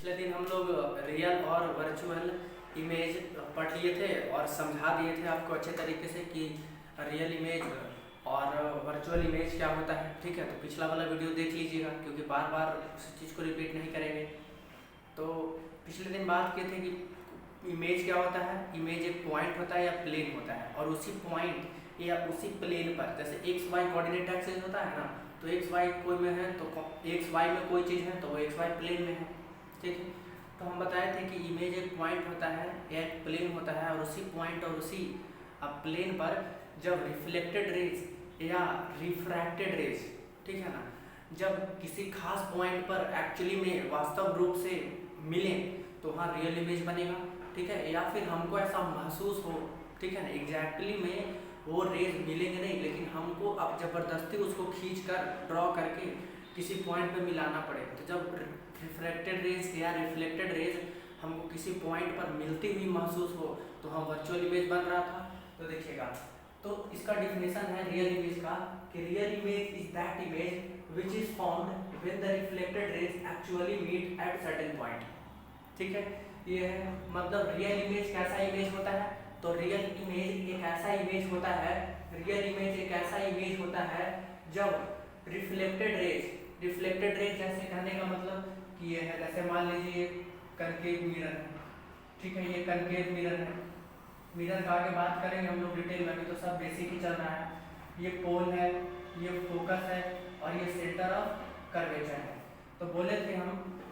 पिछले दिन हम लोग रियल और वर्चुअल इमेज पढ़ लिए थे और समझा दिए थे आपको अच्छे तरीके से कि रियल इमेज और वर्चुअल इमेज क्या होता है। ठीक है, तो पिछला वाला वीडियो देख लीजिएगा क्योंकि बार बार उस चीज़ को रिपीट नहीं करेंगे। तो पिछले दिन बात किए थे कि इमेज क्या होता है। इमेज एक पॉइंट होता है या प्लेन होता है और उसी पॉइंट या उसी प्लेन पर, जैसे एक्स वाई कोऑर्डिनेट एक्सिस होता है ना, तो एक्स वाई कोई में है तो एक्स वाई में कोई चीज़ है तो वो एक्स वाई प्लेन में है। ठीक है, तो हम बताए थे कि इमेज एक पॉइंट होता है या एक प्लेन होता है और उसी पॉइंट और उसी प्लेन पर जब रिफ्लेक्टेड रेज या रिफ्रैक्टेड रेज, ठीक है ना, जब किसी खास पॉइंट पर एक्चुअली में वास्तव रूप से मिले तो वहाँ रियल इमेज बनेगा। ठीक है, या फिर हमको ऐसा महसूस हो, ठीक है ना, एग्जैक्टली में वो रेज मिलेंगे नहीं लेकिन हमको अब ज़बरदस्ती उसको खींच कर ड्रॉ करके किसी पॉइंट पे मिलाना पड़े। तो जब रिफ्रैक्टेड रेज या रिफ्लेक्टेड रेज हमको किसी पॉइंट पर मिलती हुई महसूस हो तो हम वर्चुअल इमेज बन रहा था। तो देखिएगा, तो इसका डिफिनेशन है रियल इमेज का कि real image is that image which is found when the reflected rays actually meet at certain point. ठीक है, ये है मतलब रियल इमेज कैसा इमेज होता है। तो रियल इमेज एक ऐसा इमेज होता है, रियल इमेज एक ऐसा इमेज होता है जब रिफ्लेक्टेड रेज जैसे कहने का मतलब कि ये है, जैसे मान लीजिए कनकेव मिरर है। ठीक है, ये कनकेव मिरर है। मिरर का आगे बात करेंगे हम लोग डिटेल में, अभी तो सब बेसिक ही चल रहा है। ये पोल है, ये फोकस है और ये सेंटर ऑफ कर्वेचर है। तो बोले थे हम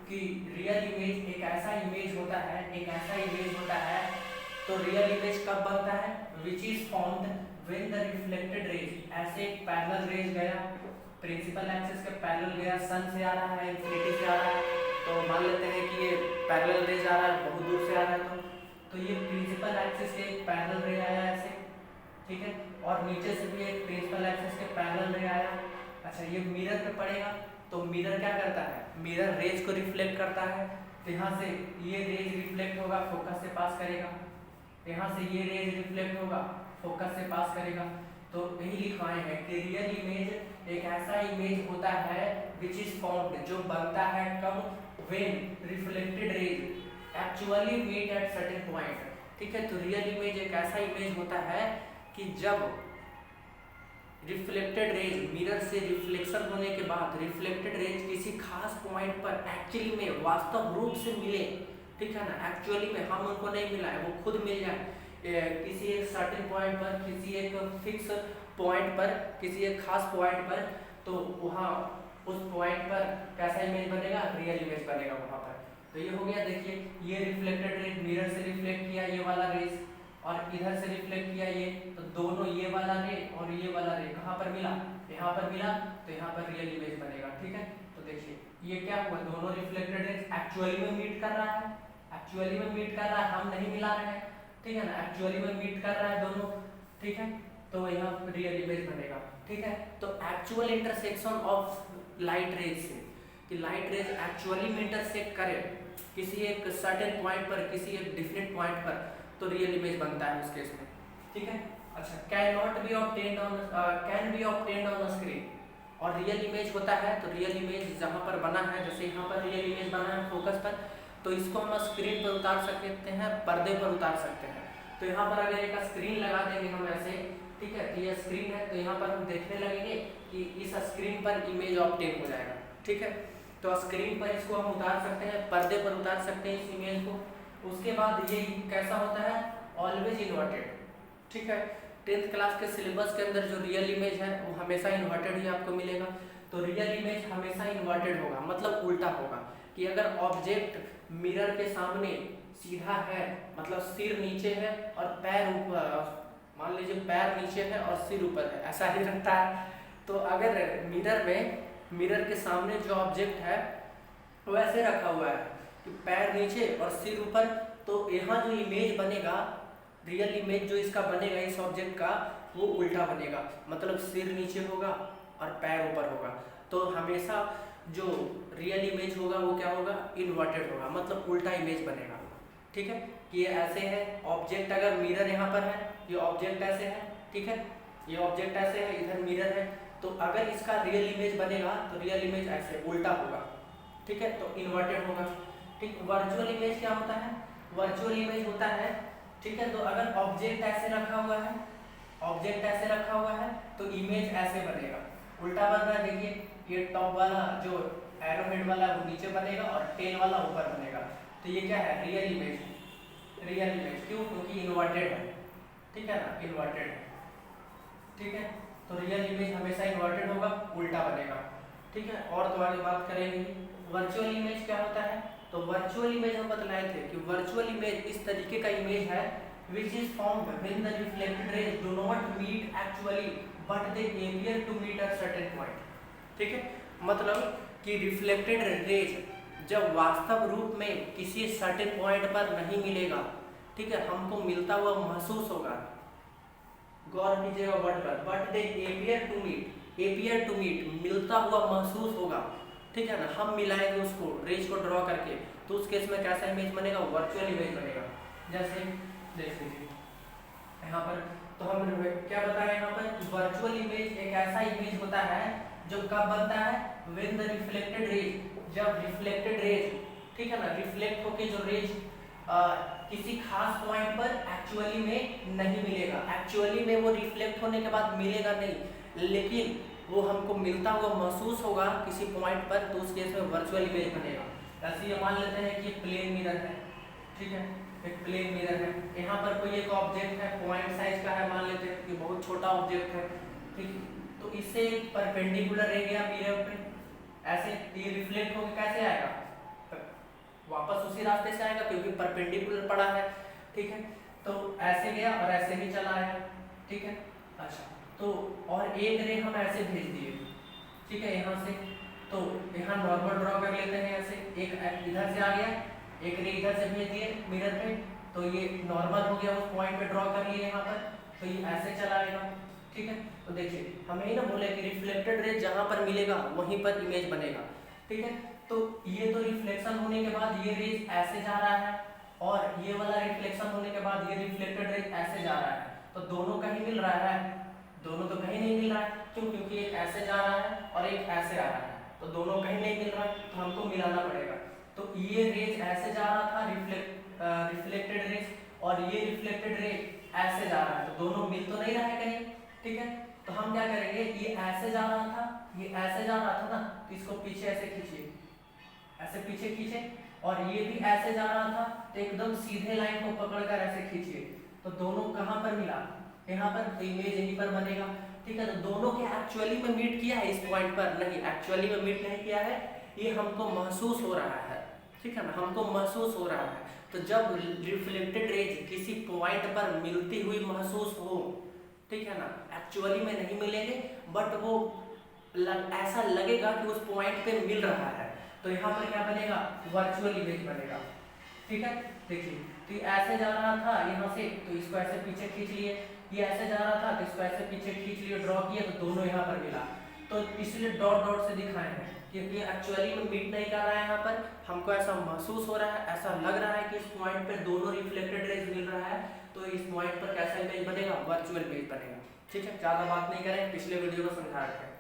कि रियल इमेज एक ऐसा इमेज होता है, एक ऐसा इमेज होता है। तो रियल इमेज कब बनता है, विच is found when the reflected raise, ऐसे एक पैरेलल रेज गया, प्रिंसिपल एक्सिस के पैरेलल गया, सन से आ रहा है, इंफिनिटी से आ रहा है। तो मान लेते हैं कि ये पैरेलल रेज आ रहा है, बहुत दूर से आ रहा है, तो ये प्रिंसिपल एक्सिस के एक पैरेलल रे आया ऐसे। ठीक है, और नीचे से भी एक प्रिंसिपल एक्सिस के पैरेलल रे आया। अच्छा, ये मिरर पे पड़ेगा तो मिरर क्या करता है, मिरर रेज को रिफ्लेक्ट करता है। तो यहाँ से ये रेज रिफ्लेक्ट होगा, फोकस से पास करेगा, यहाँ से ये रेज रिफ्लेक्ट होगा, फोकस से पास करेगा। तो यही लिखवाए हैं कि रियल इमेज एक ऐसा इमेज होता है विच इज फाउंड, जो बनता है कब, when reflected rays actually meet at certain point. ठीक है, तो रियल इमेज एक ऐसा इमेज होता है कि जब रिफ्लेक्टेड रेज, मिरर से रिफ्लेक्शन होने के बाद रिफ्लेक्टेड रेज किसी खास पॉइंट पर एक्चुअली में वास्तव रूप से मिले। ठीक है ना, एक्चुअली में हम उनको नहीं मिला है, वो खुद मिल जाए किसी एक सर्टेन पॉइंट पर, किसी एक फिक्स पॉइंट पर, किसी एक खास पॉइंट पर, तो वहाँ उस पॉइंट पर कैसा इमेज बनेगा, रियल इमेज बनेगा वहाँ पर। तो ये हो गया। देखिए, ये रिफ्लेक्टेड रेज मिरर से रिफ्लेक्ट किया ये वाला रेज और इधर से रिफ्लेक्ट किया ये, तो दोनों ये वाला रे और ये वाला रे कहाँ पर मिला, यहाँ पर मिला, तो यहाँ पर रियल इमेज बनेगा। ठीक है, तो देखिए ये क्या हुआ, दोनों रिफ्लेक्टेड रेज एक्चुअली में मीट कर रहा है, एक्चुअली में मीट कर रहा है, हम नहीं मिला रहे हैं। ठीक है ना, एक्चुअली में मीट कर रहा है दोनों। ठीक है, तो यहाँ रियल इमेज बनेगा। ठीक है, तो actual intersection of light rays से, कि लाइट रेज एक्चुअली में इंटरसेक्ट करे किसी एक सर्टेन पॉइंट पर, किसी एक डिफरेंट पॉइंट पर, तो रियल इमेज बनता है उस केस में। ठीक है, अच्छा, can be obtained on screen. और रियल इमेज होता है, तो रियल इमेज जहाँ पर बना है, जैसे यहाँ पर रियल इमेज बना है फोकस पर, तो इसको हम स्क्रीन पर उतार सकते हैं, पर्दे पर उतार सकते हैं। तो यहाँ पर अगर एक स्क्रीन लगा देंगे हम ऐसे, ठीक है, तो ये स्क्रीन है, तो यहाँ पर हम देखने लगेंगे कि इस स्क्रीन पर इमेज ऑब्टेन हो जाएगा। ठीक है, तो स्क्रीन पर इसको हम उतार सकते हैं, पर्दे पर उतार सकते हैं इस इमेज को। उसके बाद ये कैसा होता है, ऑलवेज इन्वर्टेड। ठीक है, 10th क्लास के सिलेबस के अंदर जो रियल इमेज है वो हमेशा इन्वर्टेड ही आपको मिलेगा। तो रियल इमेज हमेशा इन्वर्टेड होगा, मतलब उल्टा होगा, कि अगर ऑब्जेक्ट मिरर के सामने सीधा है, मतलब सिर नीचे है और पैर ऊपर, मान लीजिए पैर नीचे है और सिर ऊपर है, ऐसा ही रहता है। तो अगर मिरर में, मिरर के सामने जो ऑब्जेक्ट है वो ऐसे रखा हुआ है कि पैर नीचे और सिर ऊपर, तो यहाँ जो इमेज बनेगा, रियल इमेज जो इसका बनेगा इस ऑब्जेक्ट का, वो उल्टा बनेगा, मतलब सिर नीचे होगा और पैर ऊपर होगा। तो हमेशा जो रियल इमेज होगा वो क्या होगा, इन्वर्टेड होगा, मतलब उल्टा इमेज बनेगा। ठीक है, कि ये ऐसे है ऑब्जेक्ट, अगर मिरर यहाँ पर है, ये ऑब्जेक्ट ऐसे है, ठीक है, ये ऑब्जेक्ट ऐसे है, इधर मिरर है, तो अगर इसका रियल इमेज बनेगा तो रियल इमेज ऐसे उल्टा होगा। ठीक है, तो इन्वर्टेड होगा। ठीक, वर्चुअल इमेज क्या होता है, वर्चुअल इमेज होता है, ठीक है, तो अगर ऑब्जेक्ट ऐसे रखा हुआ है, ऑब्जेक्ट ऐसे रखा हुआ है तो इमेज ऐसे बनेगा, उल्टा बन रहा है, देखिए ये टॉप वाला जो एरो हेड वाला वो नीचे बनेगा और टेल वाला ऊपर बनेगा, तो ये क्या है, रियल इमेज, रियल इमेज, क्यों, क्योंकि इन्वर्टेड है, ठीक है ना, इन्वर्टेड है, ठीक है, तो रियल इमेज हमेशा इन्वर्टेड होगा, उल्टा बनेगा, ठीक है। और तो आगे बात करेंगे वर्चुअल इमेज क्या होता है, तो वर्चुअल इमेज हम बतलाए थे कि वर्चुअल इमेज इस तरीके का इमेज है which is formed when the reflected rays do not meet actually but they appear to meet at certain point, ठीक है, मतलब कि रिफ्लेक्टेड रेज जब वास्तव रूप में किसी सर्टेन पॉइंट पर नहीं मिलेगा, ठीक है, हमको मिलता हुआ महसूस होगा, गौर कीजिएगा वर्ड पर, but they appear to meet, appear to meet मिलता हुआ महसूस होगा, ठीक है ना, हम मिलाएंगे उसको रेज को ड्रॉ करके, तो उस केस में कैसा इमेज बनेगा, वर्चुअल इमेज बनेगा। जैसे देख लीजिए यहाँ पर, तो हम क्या बताएं यहाँ पर, वर्चुअल इमेज एक ऐसा इमेज होता है जो कब बनता है, व्हेन द रिफ्लेक्टेड रेज, जब रिफ्लेक्टेड रेज, ठीक है ना, रिफ्लेक्ट होके जो रेज किसी खास पॉइंट पर एक्चुअली में नहीं मिलेगा, एक्चुअली में वो रिफ्लेक्ट होने के बाद मिलेगा नहीं, लेकिन वो हमको मिलता हुआ महसूस होगा किसी पॉइंट पर, तो उस केस में वर्चुअल इमेज बनेगा। ऐसे ये मान लेते हैं कि प्लेन मिरर है, ठीक है, एक प्लेन मिरर है, यहाँ पर कोई एक ऑब्जेक्ट है, पॉइंट साइज का है, मान लेते हैं कि बहुत छोटा ऑब्जेक्ट है, ठीक, तो इससे परपेंडिकुलर रे गया मिरर पे, ऐसे ये रिफ्लेक्ट होकर कैसे आएगा, वापस उसी रास्ते से आएगा क्योंकि परपेंडिकुलर पड़ा है, ठीक है, तो ऐसे गया और ऐसे भी चला आया, ठीक है। अच्छा, तो और एक रे हम ऐसे भेज दिए, ठीक है, यहाँ से, तो यहाँ नॉर्मल ड्रॉ कर लेते हैं, ऐसे एक इधर से आ गया, एक रे इधर से भेज दिए मिरर पे, तो ये नॉर्मल हो गया, उस पॉइंट पे ड्रॉ कर लिए यहाँ पर, तो ये ऐसे चला आएगा, ठीक है, तो देखिए हमें ही ना बोले कि रिफ्लेक्टेड रे जहाँ पर मिलेगा वहीं पर इमेज बनेगा, ठीक है, तो ये तो रिफ्लेक्शन होने के बाद ये रेज ऐसे जा रहा है, और ये वाला रिफ्लेक्शन होने के बाद ये रिफ्लेक्टेड रेज ऐसे जा रहा है, तो दोनों कहीं मिल रहा है, दोनों तो कहीं नहीं मिल रहा है, क्यों, क्योंकि एक ऐसे जा रहा है और एक ऐसे आ रहा है, तो दोनों कहीं नहीं मिल रहा है, तो हमको मिलाना पड़ेगा, तो ये रेज ऐसे जा रहा था, रिफ्लेक्टेड रेज, और ये रिफ्लेक्टेड रेज ऐसे जा रहा है, तो दोनों मिल तो नहीं रहा है कहीं, ठीक है, तो हम क्या करेंगे, ये ऐसे जा रहा था, ये ऐसे जा रहा था ना, तो इसको पीछे ऐसे खींचिए, ऐसे पीछे खींचे, और ये भी ऐसे जा रहा था, तो एकदम सीधे लाइन को पकड़कर ऐसे खींचिए, तो दोनों कहाँ पर मिला, यहाँ पर, तो इमेज यहीं पर बनेगा, ठीक है, तो दोनों के एक्चुअली में मीट किया है इस पॉइंट पर, नहीं, एक्चुअली में मीट नहीं किया है, ये हमको महसूस हो रहा है, ठीक है ना, हमको महसूस हो रहा है, तो जब रिफ्लेक्टेड रेज किसी पॉइंट पर मिलती हुई महसूस हो, ठीक है ना, एक्चुअली में नहीं मिलेंगे, बट वो ऐसा लगेगा कि उस पॉइंट पे मिल रहा है, तो यहाँ पर क्या बनेगा, वर्चुअल इमेज बनेगा, ठीक है, देखिए, तो ये ऐसे जा रहा था यहाँ से, तो इसको ऐसे पीछे खींच लिए, ये ऐसे जा रहा था, तो इसको ऐसे पीछे खींच लिए, ड्रॉ किए, तो दोनों यहाँ पर मिला, तो इसलिए डॉट डॉट से दिखाए हैं, क्योंकि एक्चुअली में मीट नहीं कर रहा है, यहाँ पर हमको ऐसा महसूस हो रहा है, ऐसा लग रहा है कि इस पॉइंट पे दोनों रिफ्लेक्टेड रेज मिल रहा है, तो इस पॉइंट पर कैसा इमेज बनेगा, वर्चुअल इमेज बनेगा, ठीक है, ज़्यादा बात नहीं करें, पिछले वीडियो को समझा रखे हैं,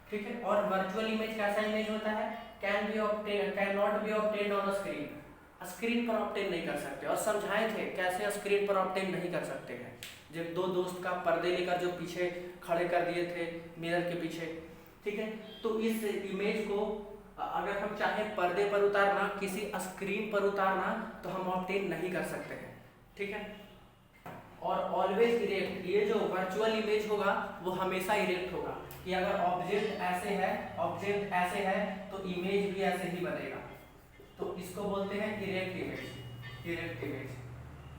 ठीक है। और वर्चुअल इमेज कैसा इमेज होता है, can not be obtained on screen, screen पर ऑब्टेन नहीं कर सकते, और समझाए थे कैसे स्क्रीन पर ऑब्टेन नहीं कर सकते हैं, जब दो दोस्त का पर्दे लेकर जो पीछे खड़े कर दिए थे मिरर के पीछे, ठीक है, तो इस इमेज को अगर हम चाहें पर्दे पर उतारना, किसी स्क्रीन पर उतारना, तो हम ऑब्टेन नहीं कर सकते हैं, ठीक है, और ऑलवेज इरेक्ट, ये जो वर्चुअल इमेज होगा वो हमेशा इरेक्ट होगा, कि अगर ऑब्जेक्ट ऐसे है, ऑब्जेक्ट ऐसे है, तो इमेज भी ऐसे ही बनेगा, तो इसको बोलते हैं इरेक्ट इमेज, इरेक्ट इमेज,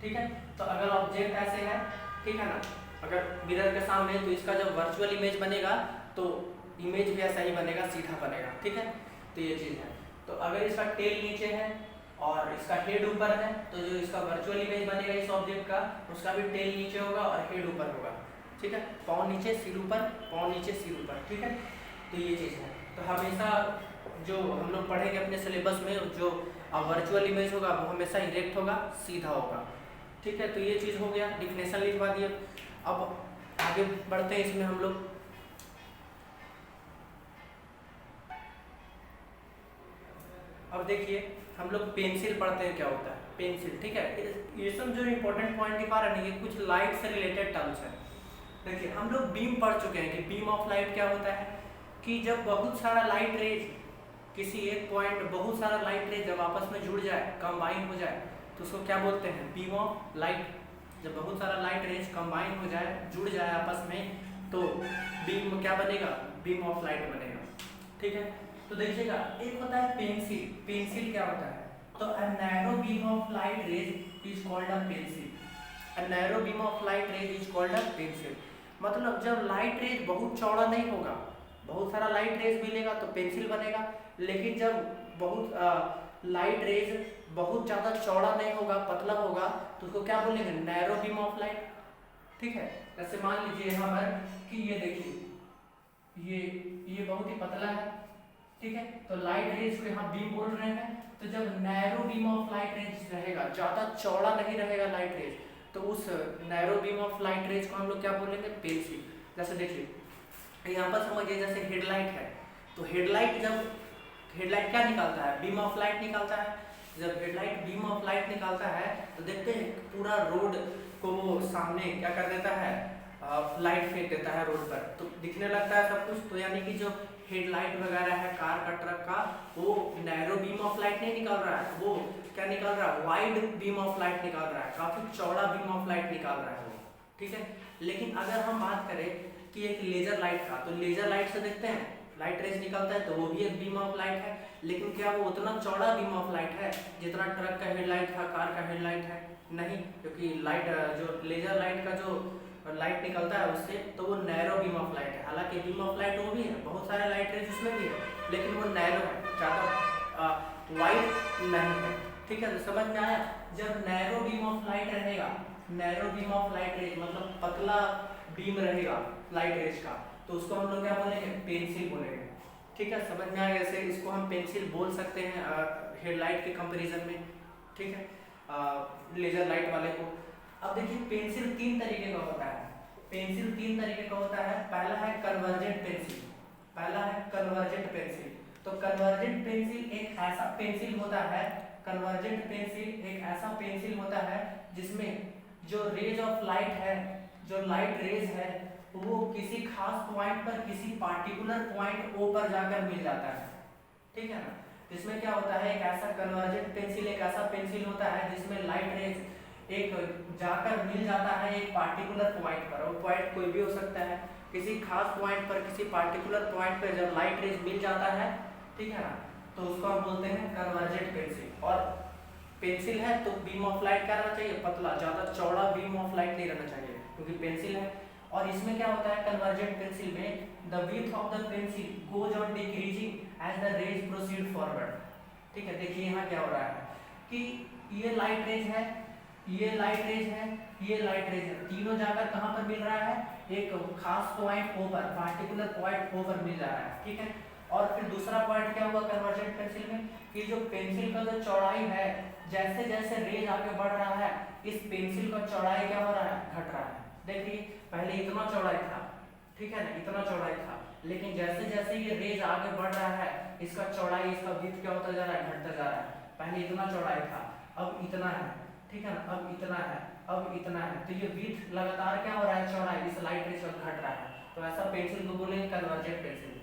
ठीक है, तो अगर ऑब्जेक्ट ऐसे है, ठीक है ना, अगर मिरर के सामने, तो इसका जब वर्चुअल इमेज बनेगा तो इमेज भी ऐसा ही बनेगा, सीधा बनेगा, ठीक है, तो ये चीज़ है, तो अगर इसका टेल नीचे है और इसका हेड ऊपर है, तो जो इसका वर्चुअल इमेज बनेगा इस ऑब्जेक्ट का, उसका भी टेल नीचे होगा और हेड ऊपर होगा, ठीक है, पाँव नीचे सिर ऊपर, पाँव नीचे सिर ऊपर, ठीक है, तो ये चीज़ है, तो हमेशा जो हम लोग पढ़ेंगे अपने सिलेबस में, जो वर्चुअल इमेज होगा वो हमेशा इरेक्ट होगा, सीधा होगा, ठीक है, तो ये चीज़ हो गया, डिफिनेशन लिखवा दिए। अब आगे बढ़ते हैं इसमें हम लोग, अब देखिए हम लोग पेंसिल पढ़ते हैं, क्या होता है पेंसिल, ठीक है। ये सब जो इम्पोर्टेंट पॉइंट दिखा रहे हैं ये कुछ लाइट से रिलेटेड टर्म्स हैं। देखिए हम लोग बीम पढ़ चुके हैं कि बीम ऑफ लाइट क्या होता है, कि जब बहुत सारा लाइट रेज किसी एक पॉइंट, बहुत सारा लाइट रेज जब आपस में जुड़ जाए, कंबाइन हो जाए, तो उसको क्या बोलते हैं, बीम ऑफ लाइट। जब बहुत सारा लाइट रेज कंबाइन हो जाए, जुड़ जाए आपस में, तो बीम क्या बनेगा, बीम ऑफ लाइट बनेगा, ठीक है। तो देखिएगा एक होता है पेंसिल। पेंसिल क्या होता है, तो a narrow beam of light rays is called a pencil. A narrow beam of light rays is called a pencil. मतलब जब लाइट रेज बहुत चौड़ा नहीं होगा, बहुत सारा लाइट रेज मिलेगा तो पेंसिल बनेगा, लेकिन जब बहुत लाइट रेज बहुत ज़्यादा चौड़ा नहीं होगा, पतला होगा, तो उसको क्या बोलेंगे, नैरो बीम ऑफ लाइट, ठीक है। जैसे मान लीजिए यहाँ पर कि ये देखिए ये बहुत ही पतला है, ठीक है, तो लाइट रेज को यहाँ बीम बोल रहे हैं। तो जब narrow beam of light rays रहेगा, ज़्यादा चौड़ा नहीं रहेगा लाइट रेज, तो उस narrow beam of light rays को हम लोग क्या बोलेंगे, पेंसिल। जैसे देखिए यहाँ पर समझिए जैसे हेडलाइट है, तो हेडलाइट जब हेडलाइट क्या निकालता है, बीम ऑफ लाइट निकालता है। जब हेडलाइट बीम ऑफ लाइट निकालता है तो देखते हैं पूरा रोड को वो सामने क्या कर देता है, लाइट फेंक देता है रोड पर, तो दिखने लगता है सब कुछ। तो यानी कि जो हेडलाइट वगैरह है कार का, ट्रक का, वो नैरो बीम ऑफ लाइट नहीं निकाल रहा है, वो क्या निकाल रहा है, वाइड बीम ऑफ लाइट निकाल रहा है, काफी चौड़ा बीम ऑफ लाइट निकाल रहा है वो, ठीक है। लेकिन अगर हम बात करें कि एक लेजर लाइट का, तो लेजर लाइट से देखते हैं लाइट रेज निकलता है, तो वो भी एक बीम ऑफ लाइट है, लेकिन क्या वो उतना चौड़ा बीम ऑफ लाइट है जितना ट्रक का हेडलाइट था, कार का हेडलाइट है, नहीं, क्योंकि लाइट जो लेजर लाइट का जो लाइट निकलता है उससे, तो वो नैरो बीम ऑफ लाइट है। हालांकि बीम ऑफ लाइट वो भी है, बहुत सारे लाइट रेज उसमें भी है, लेकिन वो नैरो है, ज़्यादा वाइड नहीं है, ठीक है। तो समझ में आया। जब नैरो बीम ऑफ लाइट रहेगा, narrow beam of light rays मतलब पतला बीम रहेगा लाइट रेज का, तो उसको हम लोग क्या बोलेंगे, पेंसिल बोलेंगे, ठीक है। समझ में आया, ऐसे इसको हम पेंसिल बोल सकते हैं हेडलाइट के कंपैरिजन में, ठीक है, लेजर लाइट वाले को। अब देखिए पेंसिल तीन तरीके का होता है, पेंसिल तीन तरीके का होता है। पहला है कन्वर्जेंट पेंसिल, पहला है कन्वर्जेंट पेंसिल। तो कन्वर्जेंट पेंसिल एक ऐसा पेंसिल होता है, कन्वर्जेंट पेंसिल एक ऐसा पेंसिल होता है जिसमें जो रेज ऑफ लाइट है, जो लाइट रेज है, वो किसी खास पॉइंट पर, किसी पार्टिकुलर पॉइंट ओ पर जाकर मिल जाता है, ठीक है ना। इसमें क्या होता है, एक ऐसा कन्वर्जेंट पेंसिल एक ऐसा पेंसिल होता है जिसमें लाइट रेज एक जाकर मिल जाता है एक पार्टिकुलर पॉइंट पर, और पॉइंट कोई भी हो सकता है, किसी खास पॉइंट पर, किसी पार्टिकुलर पॉइंट पर जब लाइट रेज मिल जाता है, ठीक है ना, तो उसको हम बोलते हैं कन्वर्जेंट पेंसिल। और पेंसिल है तो बीम ऑफ लाइट क्या रहना चाहिए, पतला, ज़्यादा चौड़ा बीम ऑफ लाइट नहीं रहना चाहिए, क्योंकि पेंसिल है। और इसमें क्या होता है, कन्वर्जेंट पेंसिल में the width of the pencil goes on decreasing as the rays proceed forward, ठीक है। देखिए यहाँ क्या हो रहा है कि ये लाइट रेज है, ये लाइट रेज है, ये लाइट रेज है, तीनों जाकर कहाँ पर मिल रहा है, एक खास पॉइंट ओ पर, पार्टिकुलर पॉइंट ओ पर मिल रहा है, ठीक है। और फिर दूसरा पॉइंट क्या हुआ कन्वर्जेंट पेंसिल में, कि जो पेंसिल का जो चौड़ाई है, जैसे जैसे रेज आगे बढ़ रहा है, इस पेंसिल का चौड़ाई क्या हो रहा है, घट रहा है। देखिए पहले इतना चौड़ाई था, ठीक है ना, इतना चौड़ाई था, लेकिन जैसे जैसे ये रेज आगे बढ़ रहा है, इसका चौड़ाई, इसका विड्थ क्या होता जा रहा है, घटता जा रहा है। पहले इतना चौड़ाई था, अब इतना है, ठीक है ना, अब इतना है, अब इतना है, तो ये विड्थ लगातार क्या हो रहा है, चौड़ाई इस लाइट रेज का घट रहा है, तो ऐसा पेंसिल को बोलेंगे कन्वर्जेंट पेंसिल।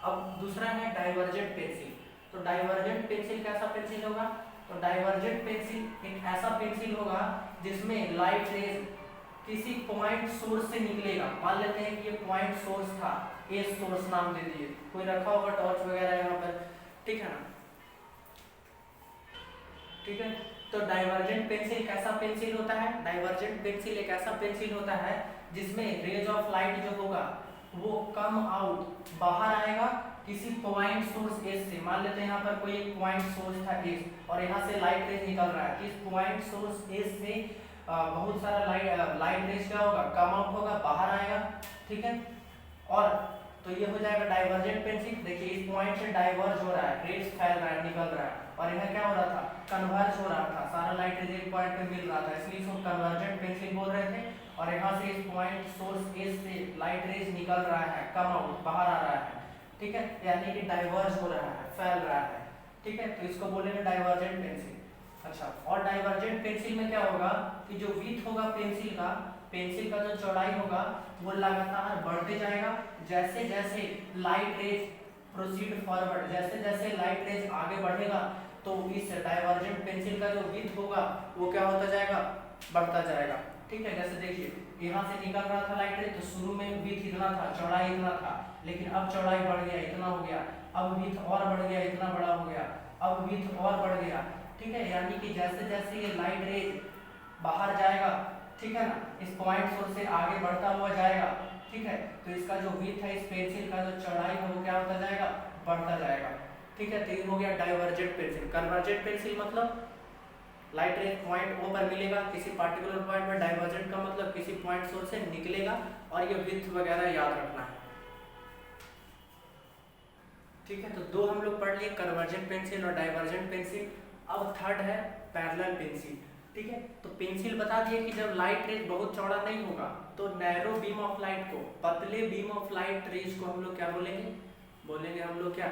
अब दूसरा है डाइवर्जेंट पेंसिल। तो डाइवर्जेंट पेंसिल कैसा पेंसिल होगा, तो डाइवर्जेंट पेंसिल एक ऐसा पेंसिल होगा जिसमें लाइट रेज किसी पॉइंट सोर्स से निकलेगा। मान लेते हैं कि ये पॉइंट सोर्स था, ए सोर्स नाम दे दिए, कोई रखा होगा टॉर्च वगैरह यहाँ पर, ठीक है ना, ठीक है। तो डाइवर्जेंट पेंसिल कैसा पेंसिल होता है, डाइवर्जेंट पेंसिल एक ऐसा पेंसिल होता है जिसमें रेज ऑफ लाइट जो होगा वो कम आउट, बाहर आएगा किसी पॉइंट सोर्स एस से। मान लेते हैं यहाँ पर कोई एक पॉइंट सोर्स था एस, और यहाँ से लाइट रेज निकल रहा है, इस पॉइंट सोर्स एस से बहुत सारा लाइट रेज क्या होगा, कम आउट होगा, बाहर आएगा, ठीक है। और तो ये हो जाएगा डाइवर्जेंट पेंसिल। देखिए इस पॉइंट से डाइवर्ज हो रहा है, रेज फैल रहा है, निकल रहा है, और यहाँ क्या हो रहा था, कन्वर्ज हो रहा था, सारा लाइट रेज एक पॉइंट पे मिल रहा था, इसलिए इसको कन्वर्जेंट पेंसिल बोल रहे थे। और यहाँ से इस पॉइंट सोर्स एस से लाइट रेज निकल रहा है, कम आउट, बाहर आ रहा है, ठीक है, यानी कि डाइवर्ज हो रहा है, फैल रहा है, ठीक है, तो इसको बोलेंगे डाइवर्जेंट पेंसिल। अच्छा, और डाइवर्जेंट पेंसिल में क्या होगा कि जो विड्थ होगा पेंसिल का जो चौड़ाई होगा वो लगातार बढ़ते जाएगा। जैसे जैसे लाइट रेज प्रोसीड फॉरवर्ड, जैसे जैसे लाइट रेज आगे बढ़ेगा तो इस डाइवर्जेंट पेंसिल का जो विड्थ होगा वो क्या होता जाएगा, बढ़ता जाएगा। ठीक है, जैसे देखिए यहाँ से निकल रहा था लाइट रेज तो शुरू में विड्थ इतना था, चौड़ाई इतना था, लेकिन अब चौड़ाई बढ़ गया, इतना हो गया, अब विड्थ और बढ़ गया, इतना बड़ा हो गया, अब विड्थ और बढ़ गया। ठीक है, यानी कि जैसे जैसे ये लाइट रेज बाहर जाएगा, ठीक है ना, इस पॉइंट सोर्स से आगे बढ़ता हुआ जाएगा। ठीक है, तो इसका जो विड्थ है, इस पेंसिल का जो चौड़ाई है वो क्या होता जाएगा, बढ़ता जाएगा। ठीक है, तो ये हो गया डाइवर्जेंट पेंसिल। कन्वर्जेंट पेंसिल मतलब लाइट रेज पॉइंट ओ पर मिलेगा किसी पार्टिकुलर पॉइंट में, डाइवर्जेंट का मतलब किसी पॉइंट सोर्स से निकलेगा, और ये विड्थ वगैरह याद रखना है। ठीक है, तो दो हम लोग पढ़ लिए, कन्वर्जेंट पेंसिल और डाइवर्जेंट पेंसिल। अब थर्ड है पैरेलल पेंसिल। ठीक है, तो पेंसिल बता दिए कि जब लाइट रेज बहुत चौड़ा नहीं होगा तो नैरो बीम ऑफ लाइट को, पतले बीम ऑफ लाइट रेज को हम लोग क्या बोलेंगे हम लोग क्या,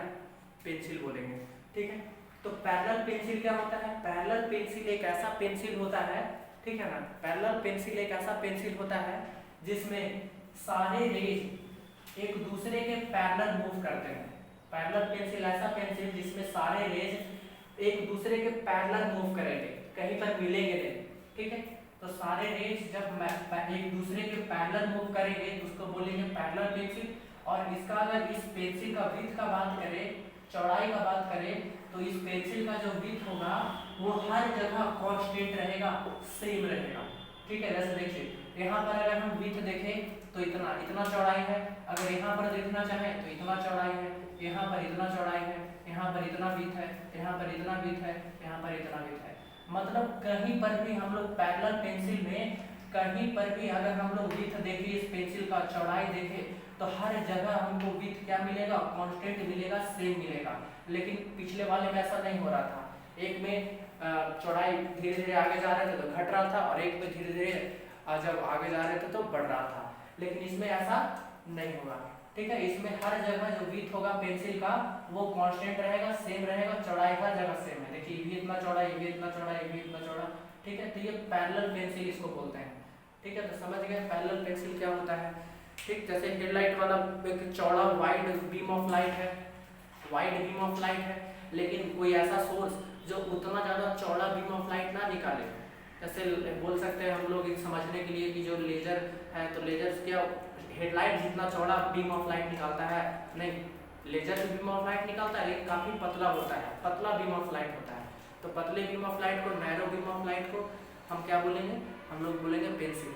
पेंसिल बोलेंगे। ठीक है, तो पैरेलल पेंसिल क्या होता है, पैरेलल पेंसिल एक ऐसा पेंसिल होता है, ठीक है ना, पैरेलल पेंसिल एक ऐसा पेंसिल होता है जिसमें सारे रेज एक दूसरे के पैरेलल मूव करते हैं। पैरेलल पेंसिल ऐसा पेंसिल जिसमें सारे रेज एक दूसरे के पैरेलल मूव करेंगे, कहीं पर मिलेंगे नहीं। ठीक है, तो सारे रेज जब एक दूसरे के पैरेलल मूव करेंगे तो उसको बोलेंगे पैरेलल पेंसिल। और इसका अगर इस पेंसिल का विड्थ का बात करें, चौड़ाई का बात करें, तो इस पेंसिल का जो विड्थ होगा वो हर जगह कांस्टेंट रहेगा, सेम रहेगा। ठीक है, जैसे देखिए यहाँ पर अगर हम विड्थ देखें तो इतना चौड़ाई है, अगर यहाँ पर देखना चाहें तो इतना चौड़ाई है, यहाँ पर इतना चौड़ाई है, यहाँ पर इतना विड्थ है, यहाँ पर इतना विड्थ है, यहाँ पर इतना विड्थ है। मतलब कहीं पर भी हम लोग पैरेलल पेंसिल में कहीं पर भी अगर हम लोग विड्थ देखें, इस पेंसिल का चौड़ाई देखें, तो हर जगह हमको विड्थ क्या मिलेगा, कांस्टेंट मिलेगा, सेम मिलेगा। लेकिन पिछले वाले में ऐसा नहीं हो रहा था, एक में चौड़ाई धीरे धीरे आगे जा रहे थे तो घट रहा था, और एक में धीरे धीरे जब आगे जा रहे थे तो बढ़ रहा था। लेकिन इसमें ऐसा नहीं होगा। ठीक है, इसमें हर जगह जो विड्थ होगा पेंसिल का वो कांस्टेंट रहेगा, सेम रहेगा, चौड़ाई हर जगह सेम है। देखिए ये इतना चौड़ा, ये इतना चौड़ा, ये इतना चौड़ा। ठीक है, तो ये पैरेलल पेंसिल इसको बोलते हैं। ठीक है, तो समझ गए पैरेलल पेंसिल क्या होता है। ठीक, जैसे हेडलाइट वाला एक चौड़ा वाइड बीम ऑफ लाइट है, वाइड बीम ऑफ लाइट है, लेकिन कोई ऐसा सोर्स जो उतना ज़्यादा चौड़ा बीम ऑफ लाइट ना निकाले। जैसे बोल सकते हैं हम लोग समझने के लिए कि जो लेजर है, तो लेजर क्या हेडलाइट जितना चौड़ा बीम ऑफ लाइट निकालता है, नहीं, लेजर बीम ऑफ लाइट निकालता है लेकिन काफ़ी पतला होता है, पतला बीम ऑफ लाइट होता है। तो पतले बीम ऑफ लाइट को, नैरो बीम ऑफ लाइट को हम क्या बोलेंगे, हम लोग बोलेंगे पेंसिल।